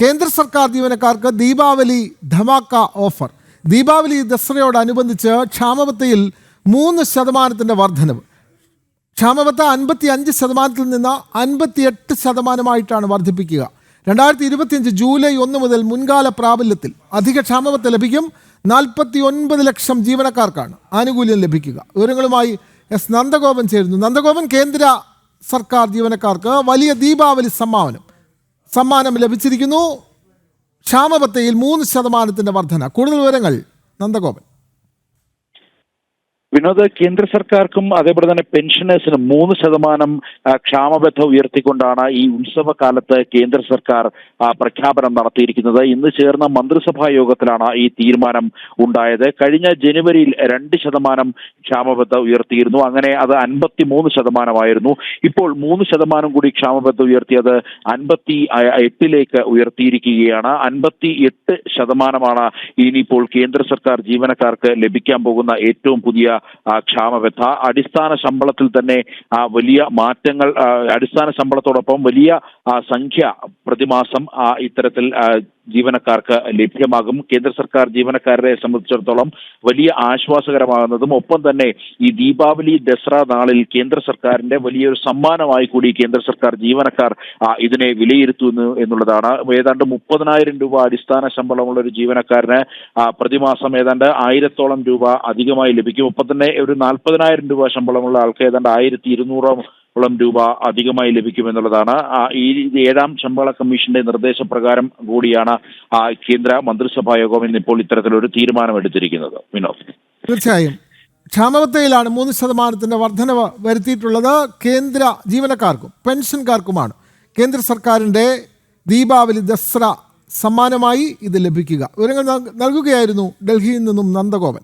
കേന്ദ്ര സർക്കാർ ജീവനക്കാർക്ക് ദീപാവലി ധമാക്ക ഓഫർ. ദീപാവലി ദസറയോടനുബന്ധിച്ച് ക്ഷാമബത്തയിൽ 3% വർധനവ്. ക്ഷാമബത്ത 55% നിന്ന് 58% വർദ്ധിപ്പിക്കുക. 2025 ജൂലൈ 1 മുതൽ മുൻകാല പ്രാബല്യത്തിൽ അധിക ക്ഷാമബത്ത ലഭിക്കും. 49 ലക്ഷം ജീവനക്കാർക്കാണ് ആനുകൂല്യം ലഭിക്കുക. വിവരങ്ങളുമായി എസ് നന്ദഗോപൻ ചേരുന്നു. നന്ദഗോപൻ, കേന്ദ്ര സർക്കാർ ജീവനക്കാർക്ക് വലിയ ദീപാവലി സമ്മാനം ലഭിച്ചിരിക്കുന്നു. ക്ഷാമബത്തയിൽ 3% വർധന. കൂടുതൽ വിവരങ്ങൾ നന്ദഗോപൻ. വിനോദ്, കേന്ദ്ര സർക്കാർക്കും അതേപോലെ തന്നെ പെൻഷനേഴ്സിനും 3% ക്ഷാമബത്ത ഉയർത്തിക്കൊണ്ടാണ് ഈ ഉത്സവകാലത്ത് കേന്ദ്ര സർക്കാർ പ്രഖ്യാപനം നടത്തിയിരിക്കുന്നത്. ഇന്ന് ചേർന്ന മന്ത്രിസഭാ യോഗത്തിലാണ് ഈ തീരുമാനം ഉണ്ടായത്. കഴിഞ്ഞ ജനുവരിയിൽ 2% ക്ഷാമബത്ത ഉയർത്തിയിരുന്നു. അങ്ങനെ അത് 53% ഇപ്പോൾ 3% കൂടി ക്ഷാമബത്ത ഉയർത്തിയത് 58 ഉയർത്തിയിരിക്കുകയാണ്. 58% ഇനിയിപ്പോൾ കേന്ദ്ര സർക്കാർ ജീവനക്കാർക്ക് ലഭിക്കാൻ പോകുന്ന ഏറ്റവും പുതിയ ക്ഷാമബത്ത. അടിസ്ഥാന ശമ്പളത്തിൽ തന്നെ വലിയ മാറ്റങ്ങൾ, അടിസ്ഥാന ശമ്പളത്തോടൊപ്പം വലിയ സംഖ്യ പ്രതിമാസം ഇത്തരത്തിൽ ജീവനക്കാർക്ക് ലഭ്യമാകും. കേന്ദ്ര സർക്കാർ ജീവനക്കാരെ സംബന്ധിച്ചിടത്തോളം വലിയ ആശ്വാസകരമാകുന്നതും ഒപ്പം തന്നെ ഈ ദീപാവലി ദസറ നാളിൽ കേന്ദ്ര സർക്കാരിന്റെ വലിയൊരു സമ്മാനമായി കൂടി കേന്ദ്ര സർക്കാർ ജീവനക്കാർ ഇതിനെ വിലയിരുത്തുന്നു എന്നുള്ളതാണ്. ഏതാണ്ട് 30,000 രൂപ അടിസ്ഥാന ശമ്പളമുള്ള ഒരു ജീവനക്കാരന് പ്രതിമാസം ഏതാണ്ട് 1,000 രൂപ അധികമായി ലഭിക്കും. ഒപ്പം തന്നെ ഒരു 40,000 രൂപ ശമ്പളമുള്ള ആൾക്ക് ഏതാണ്ട് 1,200 രൂപ അധികമായി ലഭിക്കുമെന്നുള്ളതാണ്. ഈ 7ാം ശമ്പള കമ്മീഷന്റെ നിർദ്ദേശപ്രകാരം കൂടിയാണ് കേന്ദ്ര മന്ത്രിസഭാ യോഗം ഇന്നിപ്പോൾ ഇത്തരത്തിലൊരു തീരുമാനമെടുത്തിരിക്കുന്നത്. വിനോദ്, തീർച്ചയായും ക്ഷാമബത്തയിലാണ് 3% വർധനവ് വരുത്തിയിട്ടുള്ളത്. കേന്ദ്ര ജീവനക്കാർക്കും പെൻഷൻകാർക്കുമാണ് കേന്ദ്ര സർക്കാരിൻ്റെ ദീപാവലി ദസറ സമ്മാനമായി ഇത് ലഭിക്കുക. വിവരങ്ങൾ നൽകുകയായിരുന്നു ഡൽഹിയിൽ നിന്നും നന്ദഗോപൻ.